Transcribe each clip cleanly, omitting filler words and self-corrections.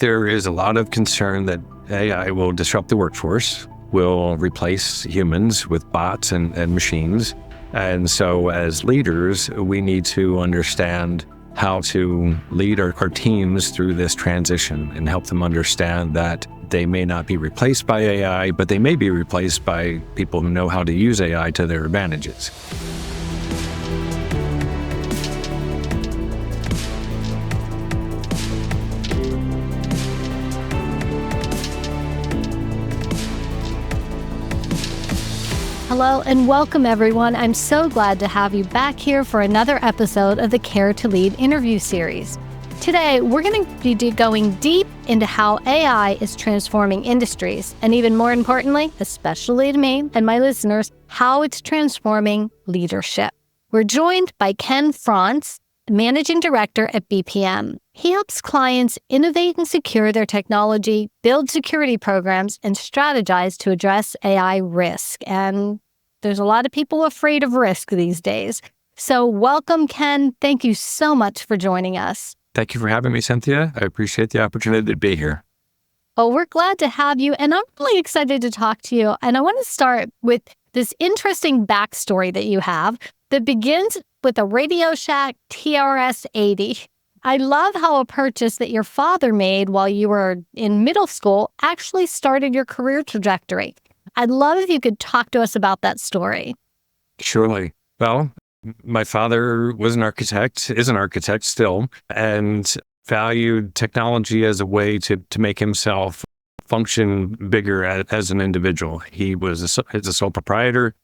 There is a lot of concern that AI will disrupt the workforce, will replace humans with bots and machines. And so as leaders, we need to understand how to lead our teams through this transition and help them understand that they may not be replaced by AI, but they may be replaced by people who know how to use AI to their advantages. Hello and welcome everyone. I'm so glad to have you back here for another episode of the Care to Lead interview series. Today, we're going to be going deep into how AI is transforming industries, and even more importantly, especially to me and my listeners, how it's transforming leadership. We're joined by Ken Frantz, Managing Director at BPM. He helps clients innovate and secure their technology, build security programs, and strategize to address AI risk. And there's a lot of people afraid of risk these days. So welcome, Ken. Thank you so much for joining us. Thank you for having me, Cynthia. I appreciate the opportunity to be here. Well, we're glad to have you, and I'm really excited to talk to you. And I want to start with this interesting backstory that you have that begins with a Radio Shack TRS-80. I love how a purchase that your father made while you were in middle school actually started your career trajectory. I'd love if you could talk to us about that story. Surely. Well, my father was an architect, is an architect still, and valued technology as a way to make himself function bigger as an individual. He was a sole proprietor,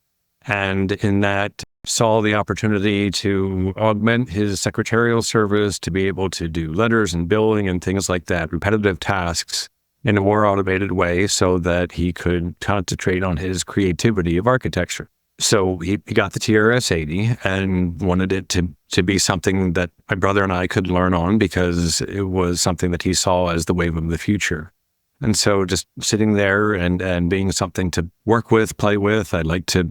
and in that saw the opportunity to augment his secretarial service to be able to do letters and billing and things like that, repetitive tasks in a more automated way so that he could concentrate on his creativity of architecture. So he got the TRS-80 and wanted it to be something that my brother and I could learn on because it was something that he saw as the wave of the future. And so just sitting there and being something to work with, play with, I like to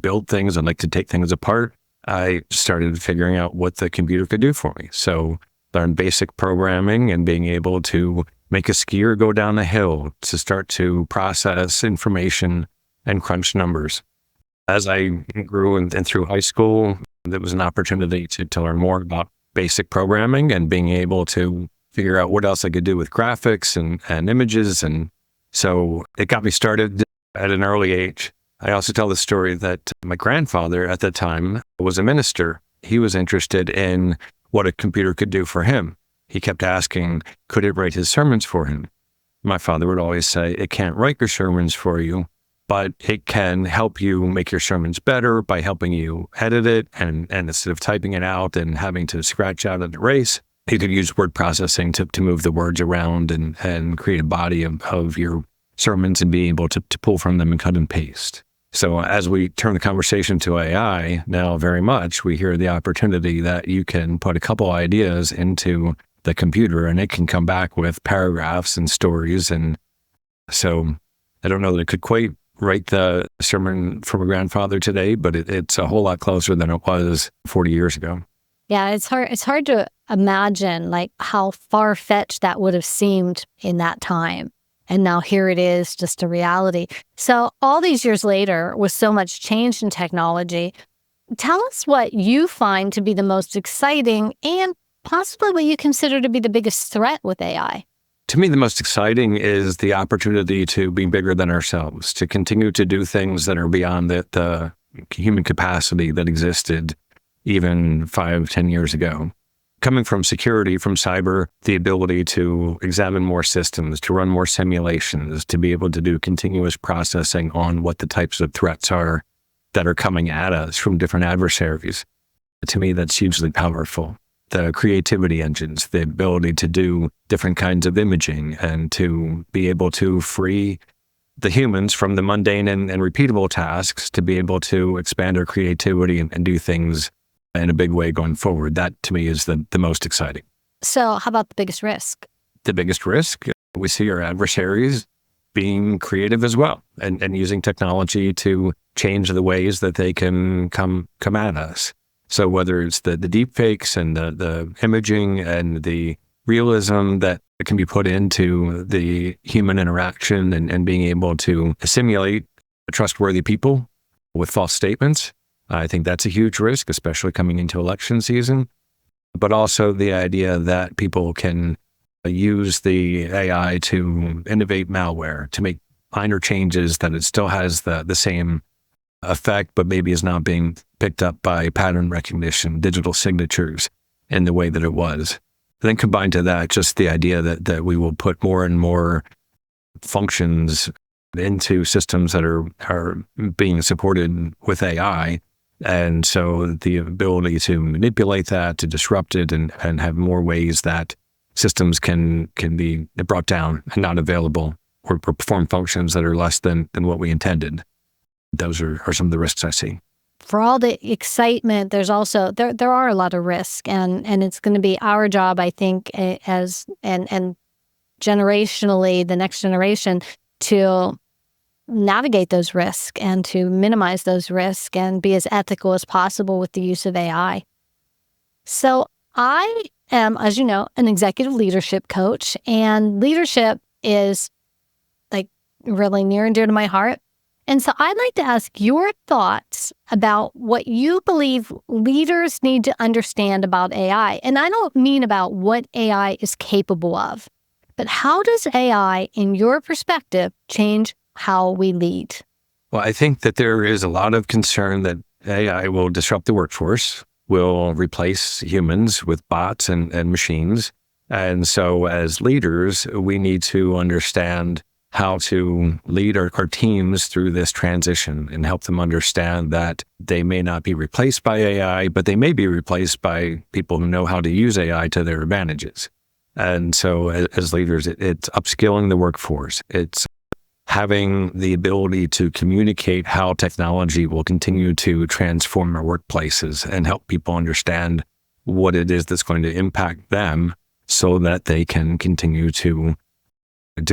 build things, I like to take things apart. I started figuring out what the computer could do for me. So learned basic programming and being able to make a skier go down a hill to start to process information and crunch numbers. As I grew and through high school, there was an opportunity to learn more about basic programming and being able to figure out what else I could do with graphics and images. And so it got me started at an early age. I also tell the story that my grandfather at the time was a minister. He was interested in what a computer could do for him. He kept asking, could it write his sermons for him? My father would always say, it can't write your sermons for you, but it can help you make your sermons better by helping you edit it. And instead of typing it out and having to scratch out and erase, you could use word processing to move the words around and create a body of your sermons and be able to pull from them and cut and paste. So as we turn the conversation to AI now very much, we hear the opportunity that you can put a couple ideas into the computer and it can come back with paragraphs and stories. And so I don't know that it could quite write the sermon from a grandfather today, but it's a whole lot closer than it was 40 years ago. Yeah, it's hard to imagine like how far-fetched that would have seemed in that time. And now here it is, just a reality. So all these years later, with so much change in technology, tell us what you find to be the most exciting and possibly what you consider to be the biggest threat with AI. To me, the most exciting is the opportunity to be bigger than ourselves, to continue to do things that are beyond the human capacity that existed even 5-10 years ago. Coming from security, from cyber, the ability to examine more systems, to run more simulations, to be able to do continuous processing on what the types of threats are that are coming at us from different adversaries. To me, that's hugely powerful. The creativity engines, the ability to do different kinds of imaging and to be able to free the humans from the mundane and repeatable tasks to be able to expand our creativity and do things in a big way going forward. That to me is the most exciting. So how about the biggest risk? The biggest risk, we see our adversaries being creative as well and using technology to change the ways that they can come at us. So whether it's the deep fakes and the imaging and the realism that can be put into the human interaction and being able to simulate trustworthy people with false statements. I think that's a huge risk, especially coming into election season. But also the idea that people can use the AI to innovate malware, to make minor changes that it still has the same effect, but maybe is not being picked up by pattern recognition, digital signatures in the way that it was. Then combined to that, just the idea that we will put more and more functions into systems that are being supported with AI. And so the ability to manipulate that, to disrupt it, and have more ways that systems can be brought down and not available, or perform functions that are less than what we intended. Those are some of the risks I see. For all the excitement, there's also there are a lot of risks, and it's going to be our job, I think, as and generationally, the next generation, to navigate those risks and to minimize those risks and be as ethical as possible with the use of AI. So I am, as you know, an executive leadership coach, and leadership is like really near and dear to my heart. And so I'd like to ask your thoughts about what you believe leaders need to understand about AI. And I don't mean about what AI is capable of, but how does AI, in your perspective, change how we lead? Well, I think that there is a lot of concern that AI will disrupt the workforce, will replace humans with bots and machines. And so as leaders, we need to understand how to lead our teams through this transition and help them understand that they may not be replaced by AI, but they may be replaced by people who know how to use AI to their advantages. And so as leaders, it's upskilling the workforce. It's having the ability to communicate how technology will continue to transform our workplaces and help people understand what it is that's going to impact them so that they can continue to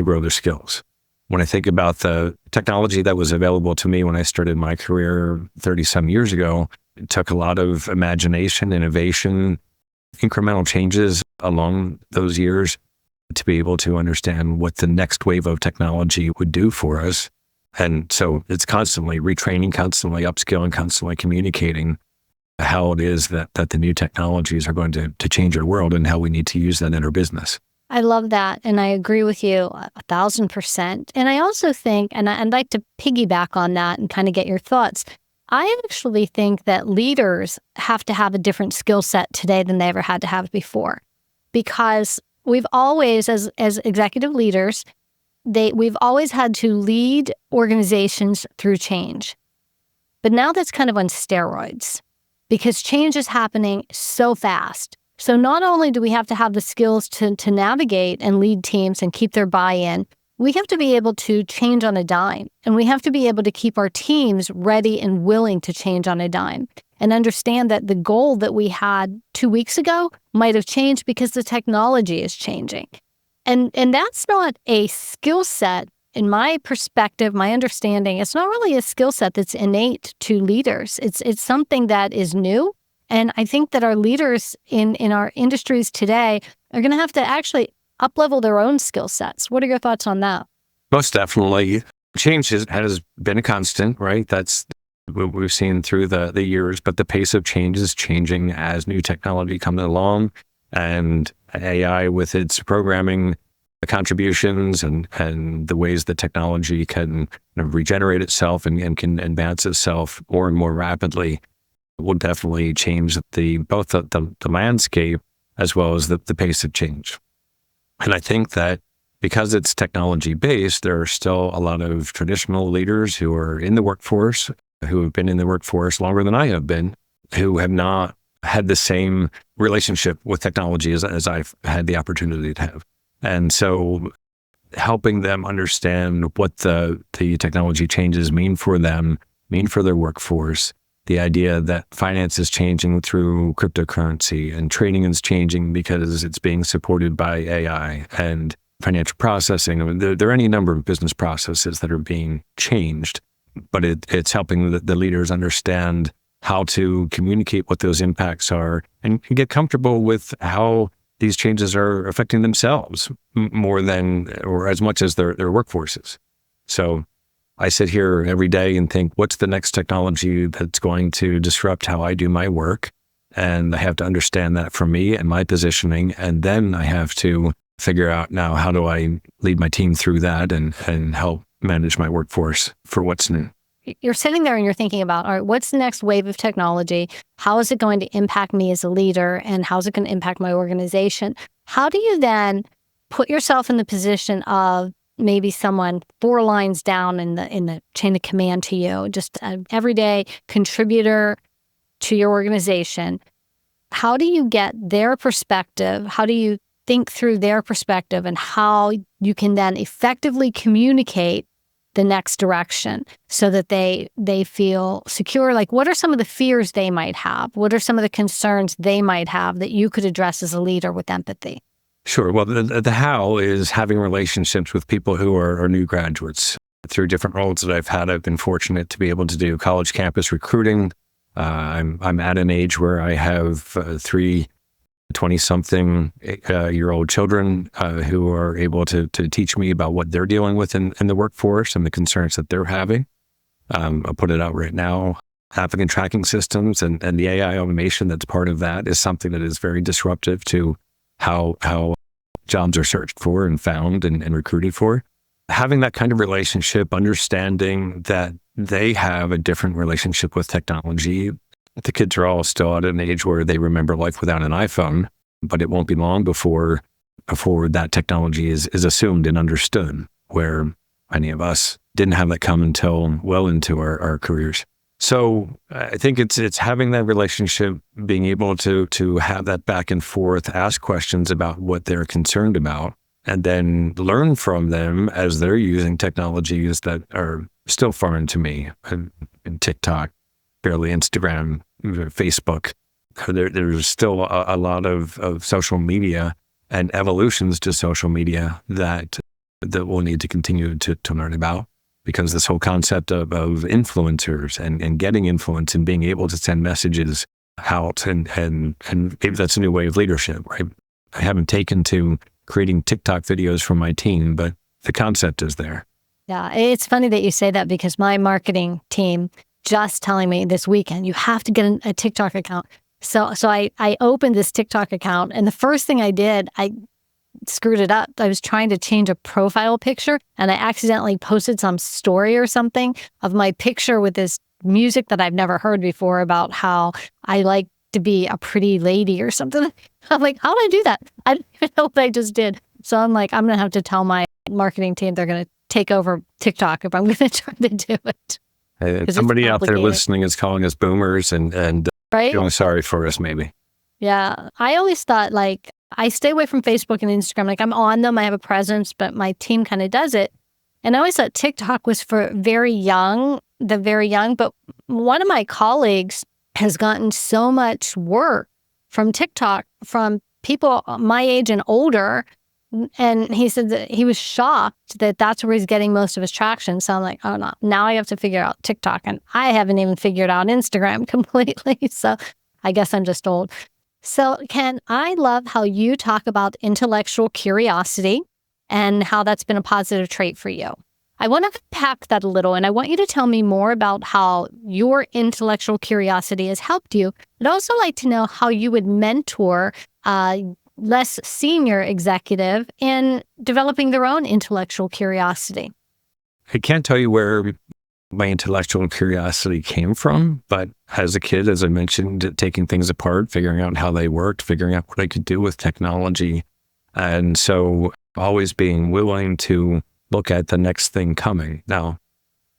grow their skills. When I think about the technology that was available to me when I started my career 30-some years ago, it took a lot of imagination, innovation, incremental changes along those years to be able to understand what the next wave of technology would do for us. And so it's constantly retraining, constantly upskilling, constantly communicating how it is that the new technologies are going to change our world and how we need to use that in our business. I love that. And I agree with you 1,000%. And I also think, and I'd like to piggyback on that and kind of get your thoughts. I actually think that leaders have to have a different skill set today than they ever had to have before, because we've always, as executive leaders, we've always had to lead organizations through change. But now that's kind of on steroids because change is happening so fast. So not only do we have to have the skills to navigate and lead teams and keep their buy-in, we have to be able to change on a dime. And we have to be able to keep our teams ready and willing to change on a dime and understand that the goal that we had 2 weeks ago might have changed because the technology is changing. And that's not a skill set, in my perspective, my understanding. It's not really a skill set that's innate to leaders. It's something that is new. And I think that our leaders in our industries today are going to have to actually up-level their own skill sets. What are your thoughts on that? Most definitely. Change has been a constant, right? That's what we've seen through the years, but the pace of change is changing as new technology comes along, and AI with its programming contributions and the ways that technology can regenerate itself and can advance itself more and more rapidly will definitely change both the landscape as well as the pace of change. And I think that because it's technology-based, there are still a lot of traditional leaders who are in the workforce, who have been in the workforce longer than I have been, who have not had the same relationship with technology as I've had the opportunity to have. And so helping them understand what the technology changes mean for them, mean for their workforce, the idea that finance is changing through cryptocurrency and trading is changing because it's being supported by AI and financial processing. I mean, there are any number of business processes that are being changed, but it's helping the leaders understand how to communicate what those impacts are and get comfortable with how these changes are affecting themselves more than or as much as their workforces. So I sit here every day and think, what's the next technology that's going to disrupt how I do my work? And I have to understand that for me and my positioning. And then I have to figure out now, how do I lead my team through that and help manage my workforce for what's new? You're sitting there and you're thinking about, all right, what's the next wave of technology? How is it going to impact me as a leader? And how's it going to impact my organization? How do you then put yourself in the position of maybe someone 4 lines down in the chain of command to you, just an everyday contributor to your organization? How do you get their perspective? How do you think through their perspective and how you can then effectively communicate the next direction so that they feel secure? Like, what are some of the fears they might have? What are some of the concerns they might have that you could address as a leader with empathy? Sure. Well, the how is having relationships with people who are new graduates. Through different roles that I've had, I've been fortunate to be able to do college campus recruiting. I'm at an age where I have 3 20-something-year-old children who are able to teach me about what they're dealing with in the workforce and the concerns that they're having. I'll put it out right now. Applicant tracking systems and the AI automation that's part of that is something that is very disruptive to how jobs are searched for and found and recruited for. Having that kind of relationship, understanding that they have a different relationship with technology. The kids are all still at an age where they remember life without an iPhone, but it won't be long before that technology is assumed and understood, where many of us didn't have that come until well into our careers. So I think it's having that relationship, being able to have that back and forth, ask questions about what they're concerned about, and then learn from them as they're using technologies that are still foreign to me, and TikTok, barely Instagram, Facebook. There's still a lot of social media and evolutions to social media that we'll need to continue to learn about, because this whole concept of influencers and getting influence and being able to send messages out and maybe that's a new way of leadership, right? I haven't taken to creating TikTok videos for my team, but the concept is there. Yeah, it's funny that you say that, because my marketing team just telling me this weekend, you have to get a TikTok account. So I opened this TikTok account, and the first thing I did, I screwed it up. I was trying to change a profile picture, and I accidentally posted some story or something of my picture with this music that I've never heard before about how I like to be a pretty lady or something. I'm like, how did I do that? I don't even know what I just did. So I'm like, I'm going to have to tell my marketing team they're going to take over TikTok if I'm going to try to do it. Somebody out there listening is calling us boomers and right? feeling sorry for us, maybe. Yeah. I always thought, like, I stay away from Facebook and Instagram. Like, I'm on them, I have a presence, but my team kind of does it. And I always thought TikTok was for the very young. But one of my colleagues has gotten so much work from TikTok from people my age and older. And he said that he was shocked that that's where he's getting most of his traction. So I'm like, oh no, now I have to figure out TikTok. And I haven't even figured out Instagram completely. So I guess I'm just old. So Ken, I love how you talk about intellectual curiosity and how that's been a positive trait for you. I want to unpack that a little, and I want you to tell me more about how your intellectual curiosity has helped you. I'd also like to know how you would mentor less senior executive in developing their own intellectual curiosity. I can't tell you where my intellectual curiosity came from, but as a kid, as I mentioned, taking things apart, figuring out how they worked, figuring out what I could do with technology. And so always being willing to look at the next thing coming. Now,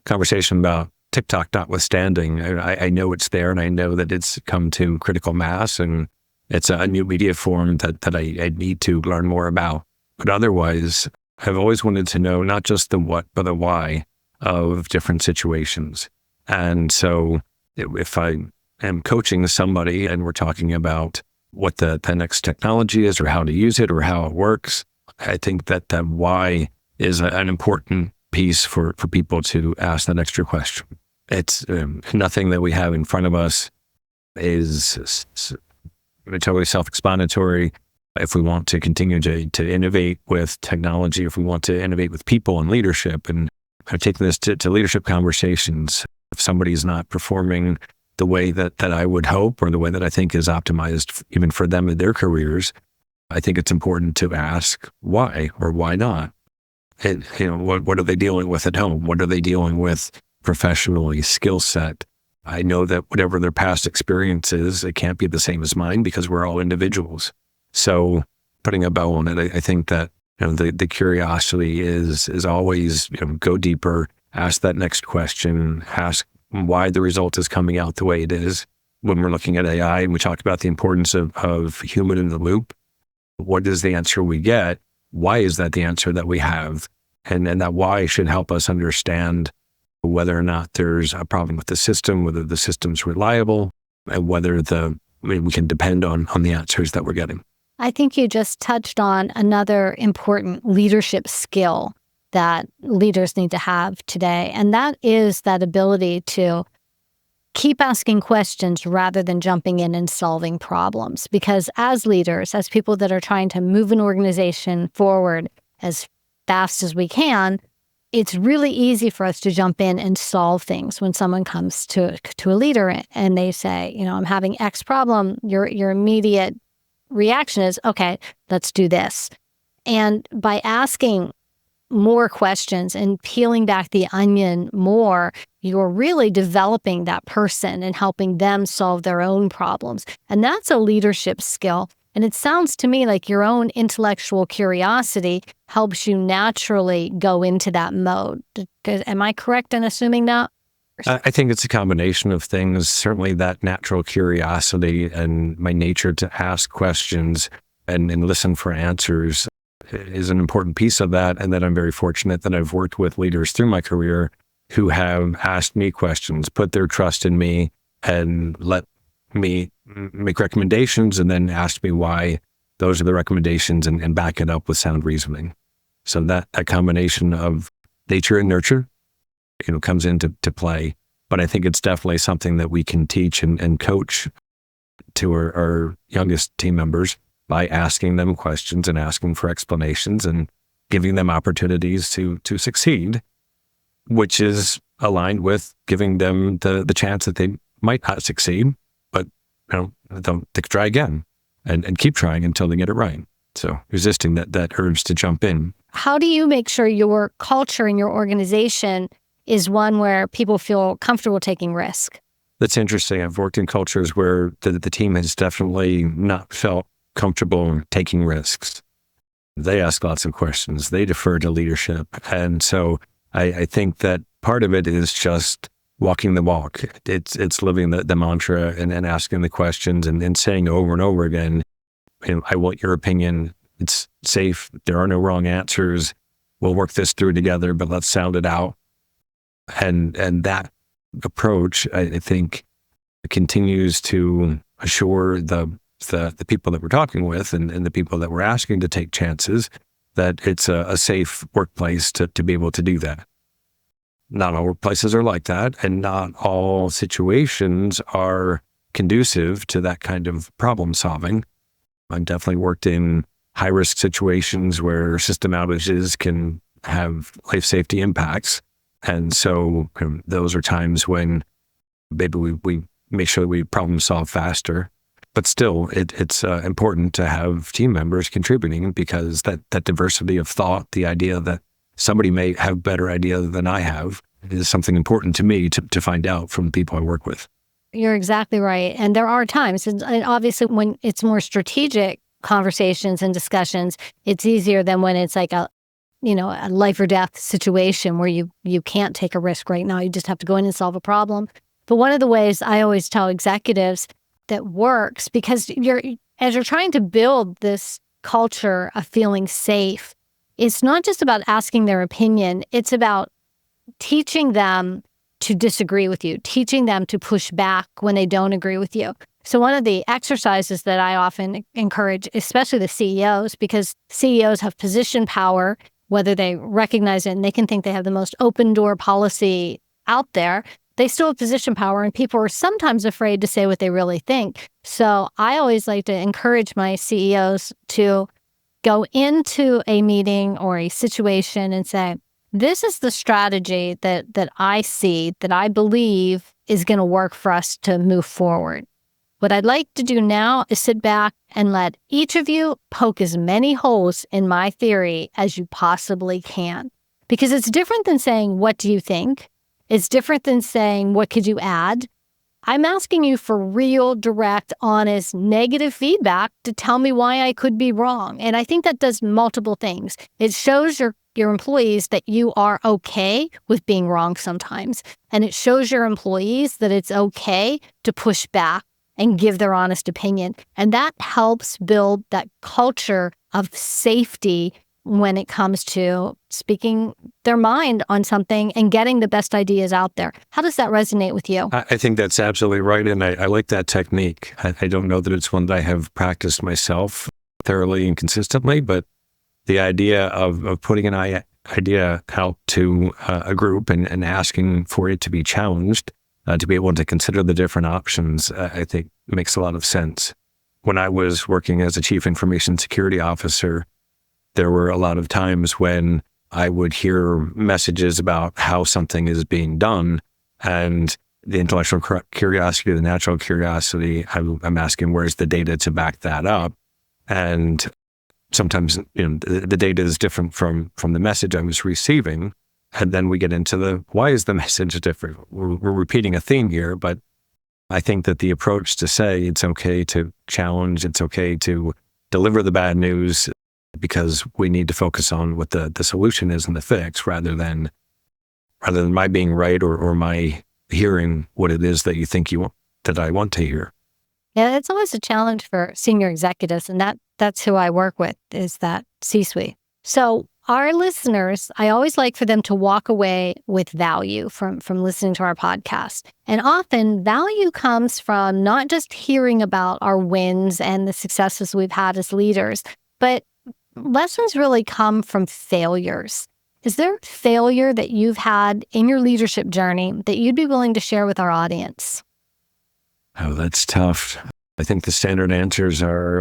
conversation about TikTok notwithstanding, I know it's there, and I know that it's come to critical mass, and it's a new media form that I need to learn more about. But otherwise, I've always wanted to know not just the what, but the why of different situations. And so if I am coaching somebody and we're talking about what the next technology is or how to use it or how it works, I think that why is an important piece for people to ask that extra question. It's nothing that we have in front of us is totally self-explanatory. if we want to continue to innovate with technology, if we want to innovate with people and leadership, and kind of taking this to leadership conversations, if somebody's not performing the way that I would hope, or the way that I think is optimized even for them in their careers, I think it's important to ask why or why not. And, what are they dealing with at home? What are they dealing with professionally, skill set? I know that whatever their past experience is, it can't be the same as mine because we're all individuals. So putting a bow on it, I think that the curiosity is always go deeper, ask that next question, ask why the result is coming out the way it is. When we're looking at AI and we talk about the importance of human in the loop, what is the answer we get? Why is that the answer that we have? And that why should help us understand whether or not there's a problem with the system, whether the system's reliable, and whether we can depend on the answers that we're getting. I think you just touched on another important leadership skill that leaders need to have today, and that is that ability to keep asking questions rather than jumping in and solving problems. Because as leaders, as people that are trying to move an organization forward as fast as we can, it's really easy for us to jump in and solve things. When someone comes to a leader and they say, I'm having X problem, your immediate reaction is, okay, let's do this. And by asking more questions and peeling back the onion more, you're really developing that person and helping them solve their own problems. And that's a leadership skill. And it sounds to me like your own intellectual curiosity helps you naturally go into that mode. Am I correct in assuming that? I think it's a combination of things. Certainly that natural curiosity and my nature to ask questions and listen for answers is an important piece of that. And that I'm very fortunate that I've worked with leaders through my career who have asked me questions, put their trust in me, and let me make recommendations, and then ask me why those are the recommendations, and back it up with sound reasoning. So that combination of nature and nurture, comes into play. But I think it's definitely something that we can teach and coach to our youngest team members by asking them questions and asking for explanations and giving them opportunities to succeed, which is aligned with giving them the chance that they might not succeed, but they could try again and keep trying until they get it right. So resisting that urge to jump in. How do you make sure your culture and your organization is one where people feel comfortable taking risk? That's interesting. I've worked in cultures where the team has definitely not felt comfortable taking risks. They ask lots of questions. They defer to leadership. And so I think that part of it is just walking the walk. It's living the mantra and asking the questions and saying over and over again, I want your opinion. It's safe. There are no wrong answers. We'll work this through together, but let's sound it out. And that approach, I think, continues to assure the people that we're talking with and the people that we're asking to take chances that it's a safe workplace to be able to do that. Not all workplaces are like that, and not all situations are conducive to that kind of problem solving. I've definitely worked in high-risk situations where system outages can have life safety impacts. And so those are times when maybe we make sure that we problem solve faster. But still, it's important to have team members contributing, because that diversity of thought, the idea that somebody may have better idea than I have, is something important to me to find out from the people I work with. You're exactly right. And there are times, and obviously when it's more strategic conversations and discussions, it's easier than when it's like a life or death situation where you can't take a risk right now. You just have to go in and solve a problem. But one of the ways I always tell executives that works, because as you're trying to build this culture of feeling safe, it's not just about asking their opinion. It's about teaching them to disagree with you, teaching them to push back when they don't agree with you. So one of the exercises that I often encourage, especially the CEOs, because CEOs have position power, whether they recognize it, and they can think they have the most open door policy out there, they still have position power, and people are sometimes afraid to say what they really think. So I always like to encourage my CEOs to go into a meeting or a situation and say, this is the strategy that I see, that I believe is going to work for us to move forward. What I'd like to do now is sit back and let each of you poke as many holes in my theory as you possibly can. Because it's different than saying, what do you think? It's different than saying, what could you add? I'm asking you for real, direct, honest, negative feedback to tell me why I could be wrong. And I think that does multiple things. It shows your employees that you are okay with being wrong sometimes. And it shows your employees that it's okay to push back and give their honest opinion. And that helps build that culture of safety when it comes to speaking their mind on something and getting the best ideas out there. How does that resonate with you? I think that's absolutely right. And I like that technique. I don't know that it's one that I have practiced myself thoroughly and consistently, but the idea of putting an idea out to a group and asking for it to be challenged, to be able to consider the different options, I think makes a lot of sense. When I was working as a chief information security officer, there were a lot of times when I would hear messages about how something is being done, and the intellectual curiosity, the natural curiosity, I'm asking, where's the data to back that up? And sometimes, the data is different from the message I was receiving. And then we get into why is the message different? We're repeating a theme here, but I think that the approach to say it's okay to challenge, it's okay to deliver the bad news, because we need to focus on what the solution is and the fix, rather than my being right or my hearing what it is that you think that I want to hear. Yeah, it's always a challenge for senior executives, and that's who I work with, is that C-suite. So our listeners, I always like for them to walk away with value from listening to our podcast. And often value comes from not just hearing about our wins and the successes we've had as leaders, but lessons really come from failures. Is there failure that you've had in your leadership journey that you'd be willing to share with our audience? Oh, that's tough. I think the standard answers are,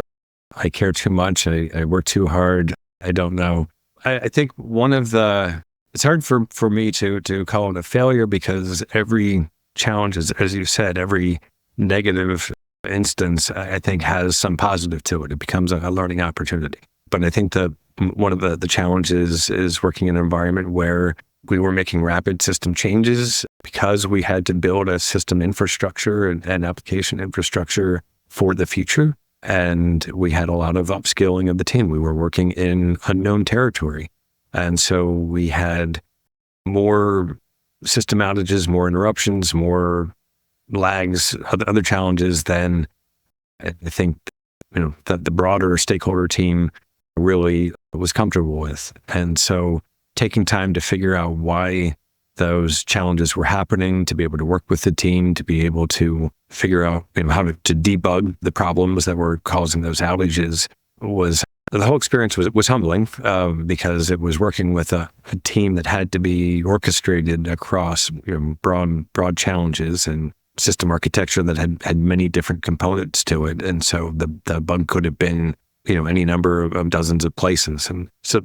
I care too much, I work too hard, I don't know. I think it's hard for me to call it a failure, because every challenge, as you said, every negative instance, I think has some positive to it. It becomes a learning opportunity. But I think that one of the challenges is working in an environment where we were making rapid system changes, because we had to build a system infrastructure and application infrastructure for the future. And we had a lot of upskilling of the team. We were working in unknown territory. And so we had more system outages, more interruptions, more lags, other challenges than I think that the broader stakeholder team really was comfortable with. And so taking time to figure out why those challenges were happening, to be able to work with the team, to be able to figure out how to debug the problems that were causing those outages, the whole experience was humbling, because it was working with a team that had to be orchestrated across broad challenges and system architecture that had many different components to it. And so the bug could have been any number of dozens of places. And so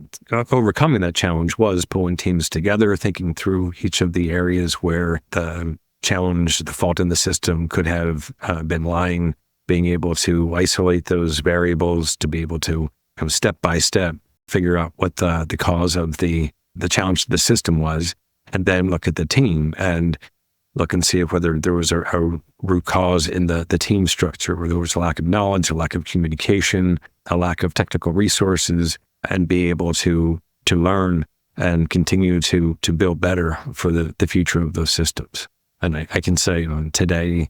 overcoming that challenge was pulling teams together, thinking through each of the areas where the challenge, the fault in the system could have been lying, being able to isolate those variables, to be able to step by step figure out what the cause of the challenge to the system was, and then look at the team and look and see if whether there was a root cause in the team structure, where there was a lack of knowledge, a lack of communication, a lack of technical resources, and be able to learn and continue to build better for the future of those systems. And I can say today,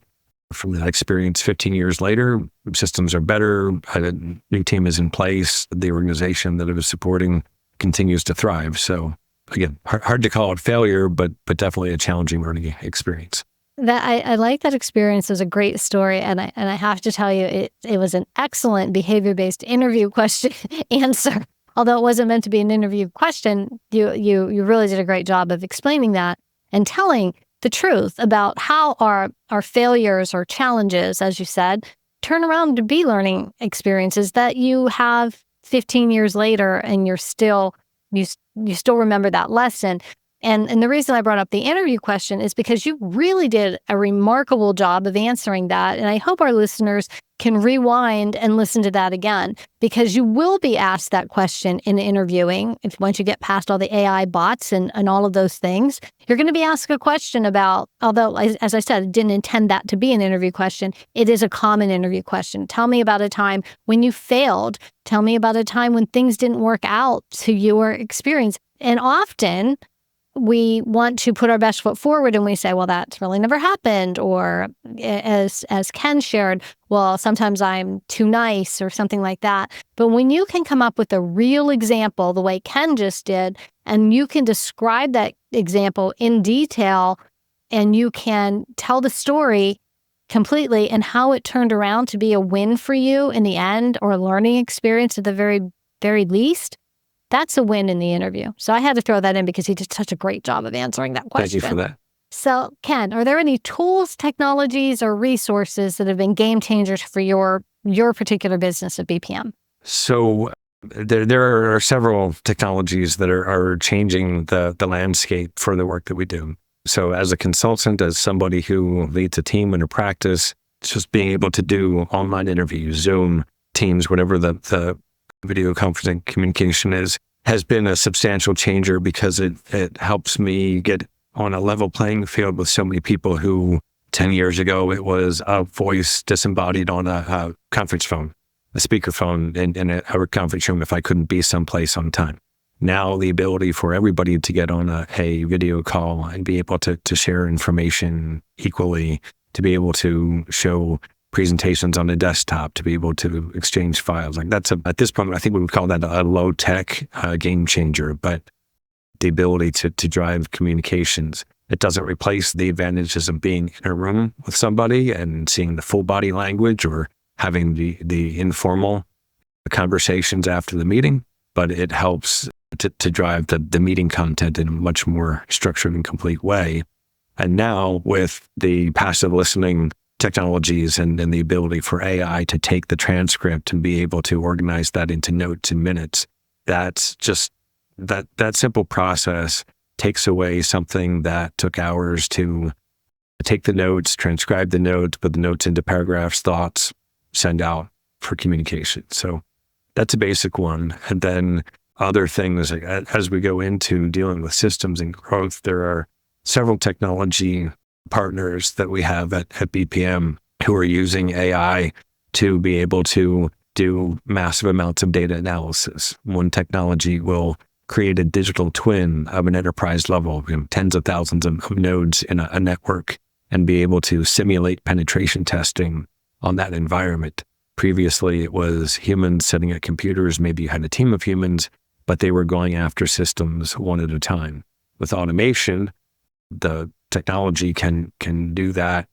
from that experience 15 years later, systems are better, a new team is in place, the organization that it was supporting continues to thrive. So again, hard to call it failure, but definitely a challenging learning experience. I like that experience. It was a great story, and I have to tell you, it was an excellent behavior-based interview question answer. Although it wasn't meant to be an interview question, you really did a great job of explaining that and telling the truth about how our failures or challenges, as you said, turn around to be learning experiences that you have 15 years later, and you still remember that lesson. And the reason I brought up the interview question is because you really did a remarkable job of answering that. And I hope our listeners can rewind and listen to that again, because you will be asked that question in interviewing. Once you get past all the AI bots and all of those things, you're going to be asked a question about, although, as I said, I didn't intend that to be an interview question, it is a common interview question. Tell me about a time when you failed. Tell me about a time when things didn't work out to your experience. And often, we want to put our best foot forward and we say, well, that's really never happened. Or as Ken shared, well, sometimes I'm too nice or something like that. But when you can come up with a real example, the way Ken just did, and you can describe that example in detail, and you can tell the story completely and how it turned around to be a win for you in the end, or a learning experience at the very, very least, that's a win in the interview. So I had to throw that in because he did such a great job of answering that question. Thank you for that. So, Ken, are there any tools, technologies, or resources that have been game changers for your particular business at BPM? So there are several technologies that are changing the landscape for the work that we do. So as a consultant, as somebody who leads a team in a practice, just being able to do online interviews, Zoom, Teams, whatever the video conferencing communication has been a substantial changer, because it helps me get on a level playing field with so many people who 10 years ago, it was a voice disembodied on a conference phone, a speakerphone in a conference room if I couldn't be someplace on time. Now the ability for everybody to get on a video call and be able to share information equally, to be able to show presentations on a desktop, to be able to exchange files. Like that's at this point, I think we would call that a low tech game changer, but the ability to drive communications. It doesn't replace the advantages of being in a room with somebody and seeing the full body language, or having the informal conversations after the meeting, but it helps to drive the meeting content in a much more structured and complete way. And now with the passive listening technologies and the ability for AI to take the transcript and be able to organize that into notes and minutes, that's just that simple process takes away something that took hours to take the notes, transcribe the notes, put the notes into paragraphs, thoughts, send out for communication. So that's a basic one. And then other things, as we go into dealing with systems and growth, there are several technology partners that we have at BPM who are using AI to be able to do massive amounts of data analysis. One technology will create a digital twin of an enterprise level, tens of thousands of nodes in a network, and be able to simulate penetration testing on that environment. Previously, it was humans sitting at computers. Maybe you had a team of humans, but they were going after systems one at a time. With automation, the technology can do that,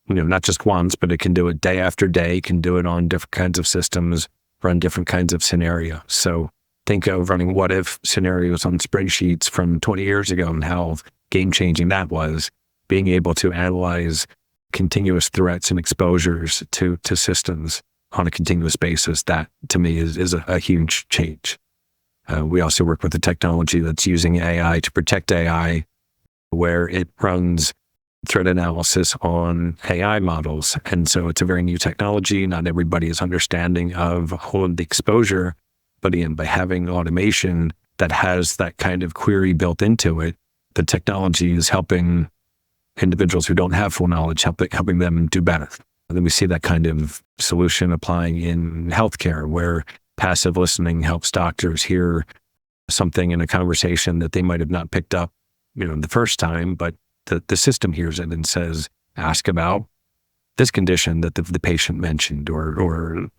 not just once, but it can do it day after day, can do it on different kinds of systems, run different kinds of scenarios. So think of running what if scenarios on spreadsheets from 20 years ago and how game changing that was. Being able to analyze continuous threats and exposures to systems on a continuous basis, that to me is a huge change. We also work with a technology that's using AI to protect AI, where it runs threat analysis on AI models. And so it's a very new technology. Not everybody is understanding of all of the exposure, but again, by having automation that has that kind of query built into it, the technology is helping individuals who don't have full knowledge, helping them do better. And then we see that kind of solution applying in healthcare, where passive listening helps doctors hear something in a conversation that they might have not picked up the first time, but the system hears it and says, ask about this condition that the patient mentioned, or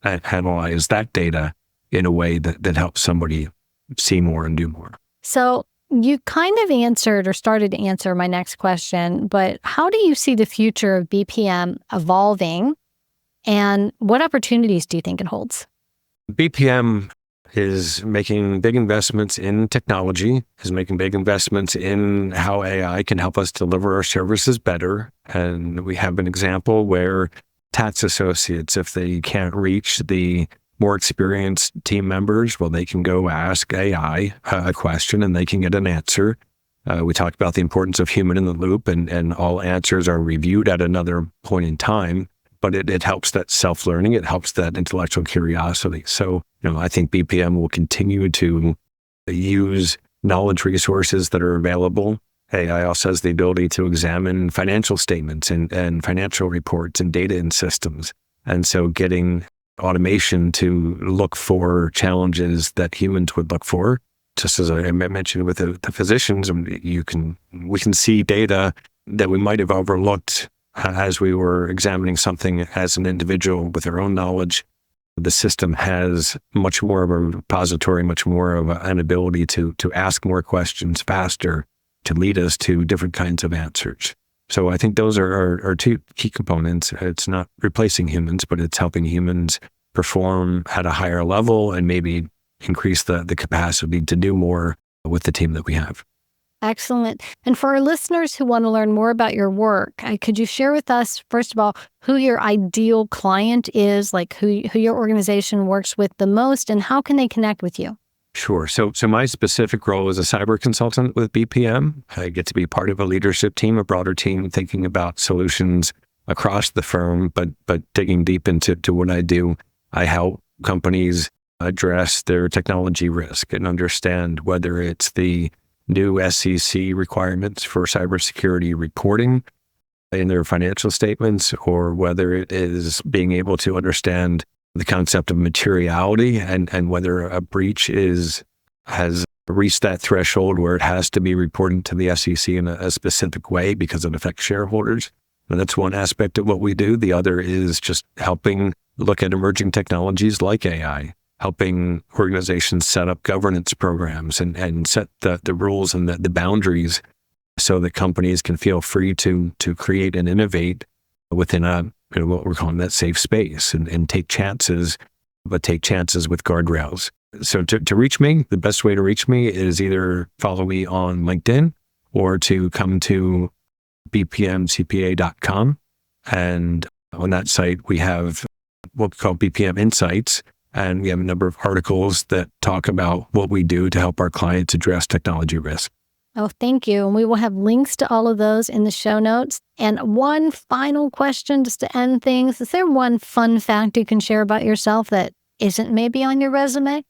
analyze that data in a way that helps somebody see more and do more. So you kind of answered or started to answer my next question, but how do you see the future of BPM evolving, and what opportunities do you think it holds? BPM is making big investments in technology, is making big investments in how AI can help us deliver our services better. And we have an example where tax associates, if they can't reach the more experienced team members, well, they can go ask AI a question and they can get an answer. We talked about the importance of human in the loop, and all answers are reviewed at another point in time. But it helps that self-learning. It helps that intellectual curiosity. So, I think BPM will continue to use knowledge resources that are available. AI also has the ability to examine financial statements and financial reports and data in systems. And so getting automation to look for challenges that humans would look for, just as I mentioned with the physicians, we can see data that we might have overlooked as we were examining something as an individual with our own knowledge. The system has much more of a repository, much more of an ability to ask more questions faster, to lead us to different kinds of answers. So I think those are two key components. It's not replacing humans, but it's helping humans perform at a higher level and maybe increase the capacity to do more with the team that we have. Excellent. And for our listeners who want to learn more about your work, could you share with us, first of all, who your ideal client is, like who your organization works with the most, and how can they connect with you? Sure. So my specific role is a cyber consultant with BPM. I get to be part of a leadership team, a broader team, thinking about solutions across the firm, but digging deep into what I do. I help companies address their technology risk and understand whether it's the new SEC requirements for cybersecurity reporting in their financial statements, or whether it is being able to understand the concept of materiality and whether a breach has reached that threshold where it has to be reported to the SEC in a specific way because it affects shareholders. And that's one aspect of what we do. The other is just helping look at emerging technologies like AI, helping organizations set up governance programs and set the rules and the boundaries so that companies can feel free to create and innovate within what we're calling that safe space and take chances, but take chances with guardrails. So to reach me, the best way to reach me is either follow me on LinkedIn or to come to bpmcpa.com. And on that site, we have what we call BPM Insights. And we have a number of articles that talk about what we do to help our clients address technology risk. Oh, thank you. And we will have links to all of those in the show notes. And one final question just to end things. Is there one fun fact you can share about yourself that isn't maybe on your resume?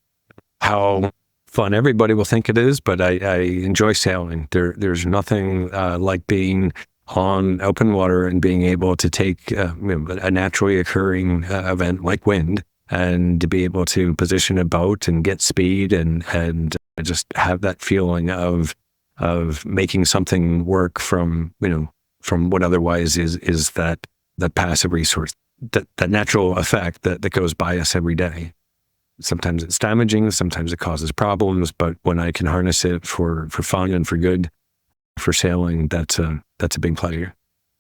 How fun everybody will think it is, but I enjoy sailing. There's nothing like being on open water and being able to take a naturally occurring event like wind and to be able to position a boat and get speed and just have that feeling of making something work from what otherwise is that passive resource, that natural effect that goes by us every day. Sometimes it's damaging, sometimes it causes problems, but when I can harness it for fun and for good, for sailing, that's a big pleasure.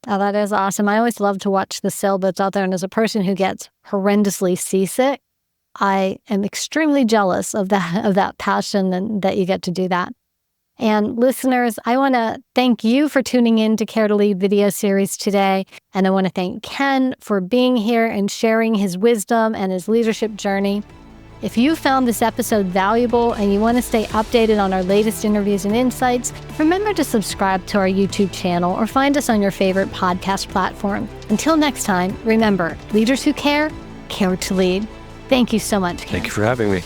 Oh, that is awesome. I always love to watch the sailboats out there. And as a person who gets horrendously seasick, I am extremely jealous of that passion and that you get to do that. And listeners, I want to thank you for tuning in to Care to Lead video series today. And I want to thank Ken for being here and sharing his wisdom and his leadership journey. If you found this episode valuable and you want to stay updated on our latest interviews and insights, remember to subscribe to our YouTube channel or find us on your favorite podcast platform. Until next time, remember, leaders who care to lead. Thank you so much, Ken. Thank you for having me.